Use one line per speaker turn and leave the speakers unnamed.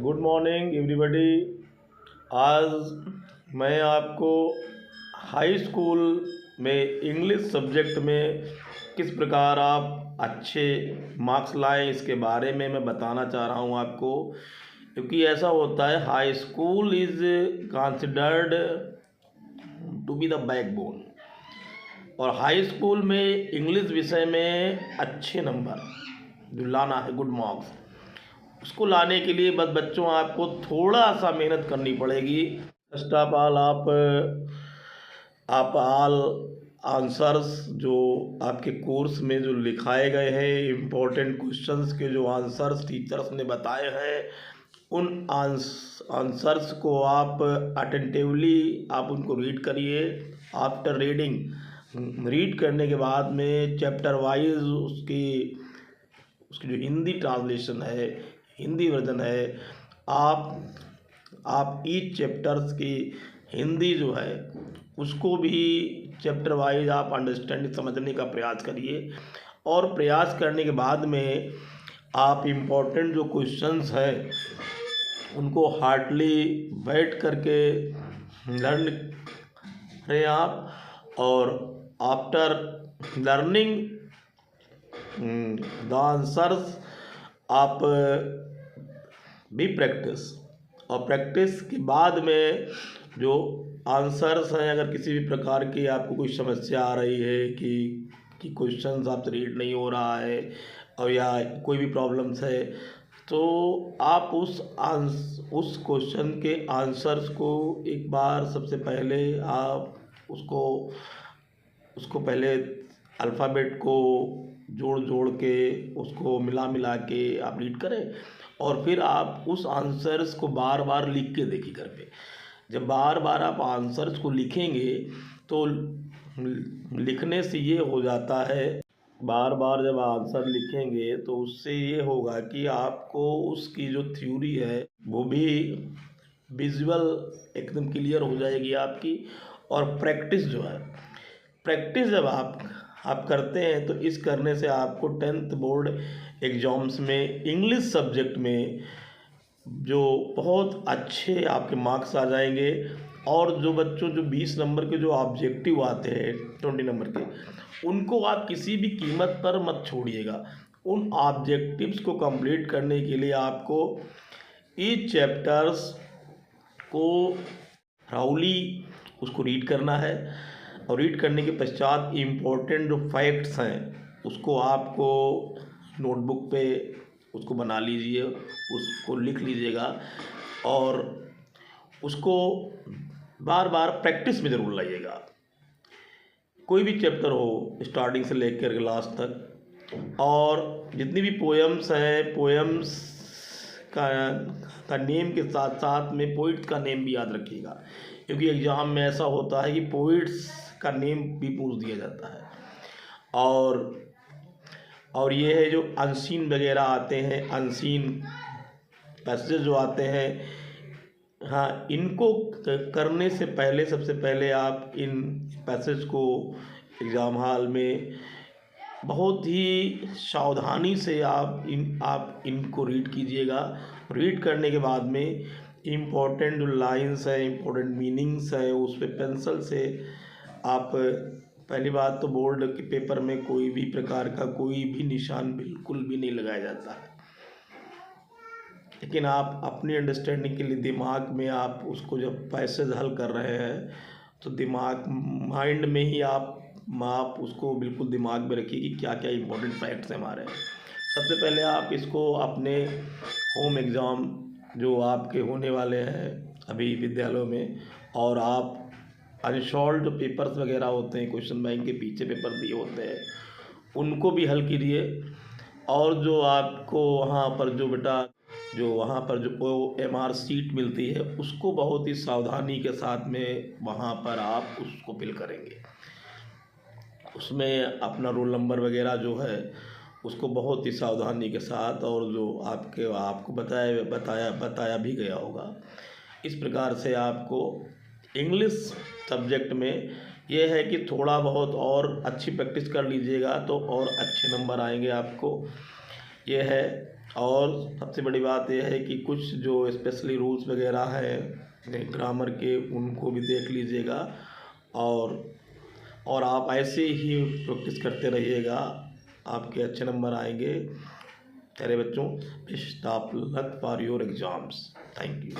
Good morning everybody. आज मैं आपको हाई स्कूल में इंग्लिश सब्जेक्ट में किस प्रकार आप अच्छे मार्क्स लाएं इसके बारे में मैं बताना चाह रहा हूं आपको। क्योंकि ऐसा होता है, high school is considered to be the backbone, और हाई स्कूल में इंग्लिश विषय में अच्छे नंबर जो लाना है, गुड मार्क्स, उसको लाने के लिए बस बच्चों आपको थोड़ा सा मेहनत करनी पड़ेगी। फर्स्ट ऑफ ऑल आप ऑल आंसर्स जो आपके कोर्स में जो लिखाए गए हैं, इम्पोर्टेंट क्वेश्चंस के जो आंसर्स टीचर्स ने बताए हैं, उन आंसर्स को आप अटेंटिवली आप उनको रीड करिए। आफ्टर रीड करने के बाद में चैप्टर वाइज उसकी जो हिंदी ट्रांसलेशन है, हिंदी वर्जन है, आप ईच चैप्टर्स की हिंदी जो है उसको भी चैप्टर वाइज आप अंडरस्टैंडिंग समझने का प्रयास करिए। और प्रयास करने के बाद में आप इम्पोर्टेंट जो क्वेश्चंस हैं उनको हार्डली बैठ करके लर्न करें आप। और आफ्टर लर्निंग द आंसर्स आप भी प्रैक्टिस, और प्रैक्टिस के बाद में जो आंसर्स हैं, अगर किसी भी प्रकार की आपको कोई समस्या आ रही है कि क्वेश्चंस आपसे रीड नहीं हो रहा है और या कोई भी प्रॉब्लम्स है, तो आप उस क्वेश्चन के आंसर्स को एक बार सबसे पहले आप उसको पहले अल्फ़ाबेट को जोड़ के उसको मिला के आप रीड करें, और फिर आप उस आंसर्स को बार बार लिख के देखिए घर पे। जब बार बार आप आंसर्स को लिखेंगे तो लिखने से ये हो जाता है, बार बार जब आंसर लिखेंगे तो उससे ये होगा कि आपको उसकी जो थ्योरी है वो भी विजुअल एकदम क्लियर हो जाएगी आपकी। और प्रैक्टिस जब आप करते हैं तो इस करने से आपको 10th बोर्ड एग्ज़ाम्स में इंग्लिश सब्जेक्ट में जो बहुत अच्छे आपके मार्क्स आ जाएंगे। और जो बच्चों जो 20 नंबर के जो ऑब्जेक्टिव आते हैं 20 नंबर के, उनको आप किसी भी कीमत पर मत छोड़िएगा। उन ऑब्जेक्टिव्स को कंप्लीट करने के लिए आपको ईच चैप्टर्स को थारोली उसको रीड करना है, और रीड करने के पश्चात इम्पोर्टेंट जो फैक्ट्स हैं उसको आपको नोटबुक पे उसको बना लीजिए, उसको लिख लीजिएगा, और उसको बार बार प्रैक्टिस में ज़रूर लाइएगा। कोई भी चैप्टर हो स्टार्टिंग से लेकर लास्ट तक। और जितनी भी पोएम्स हैं, पोएम्स का नेम के साथ साथ में पोइट्स का नेम भी याद रखिएगा, क्योंकि एग्ज़ाम में ऐसा होता है कि पोइट्स का नेम भी पूछ दिया जाता है। और ये है जो अनसीन वगैरह आते हैं, अनसीन पैसेज जो आते हैं, हाँ, इनको करने से पहले सबसे पहले आप इन पैसेज को एग्ज़ाम हॉल में बहुत ही सावधानी से आप इनको रीड कीजिएगा। रीड करने के बाद में इम्पोर्टेंट जो लाइंस हैं, इम्पोर्टेंट मीनिंग्स हैं, उस पर पेंसिल से आप, पहली बात तो बोर्ड के पेपर में कोई भी प्रकार का कोई भी निशान बिल्कुल भी नहीं लगाया जाता है, लेकिन आप अपनी अंडरस्टैंडिंग के लिए दिमाग में आप उसको जब पैसेज हल कर रहे हैं तो माइंड में ही आप उसको बिल्कुल दिमाग में रखिए कि क्या क्या इम्पोर्टेंट फैक्ट्स हैं हमारे। सबसे पहले आप इसको अपने होम एग्ज़ाम जो आपके होने वाले हैं अभी विद्यालयों में, और आप अनसॉल्व्ड जो पेपर्स वगैरह होते हैं, क्वेश्चन बैंक के पीछे पेपर दिए होते हैं, उनको भी हल कीजिए। और जो आपको वहाँ पर जो OMR सीट मिलती है उसको बहुत ही सावधानी के साथ में वहाँ पर आप उसको फिल करेंगे। उसमें अपना रोल नंबर वगैरह जो है उसको बहुत ही सावधानी के साथ, और जो आपको बताया भी गया होगा, इस प्रकार से आपको इंग्लिश सब्जेक्ट में ये है कि थोड़ा बहुत और अच्छी प्रैक्टिस कर लीजिएगा तो और अच्छे नंबर आएंगे आपको। ये है। और सबसे बड़ी बात यह है कि कुछ जो स्पेशली रूल्स वगैरह है ग्रामर के, उनको भी देख लीजिएगा। और आप ऐसे ही प्रैक्टिस करते रहिएगा, आपके अच्छे नंबर आएंगे। प्यारे बच्चों, best of luck for your exams. Thank you.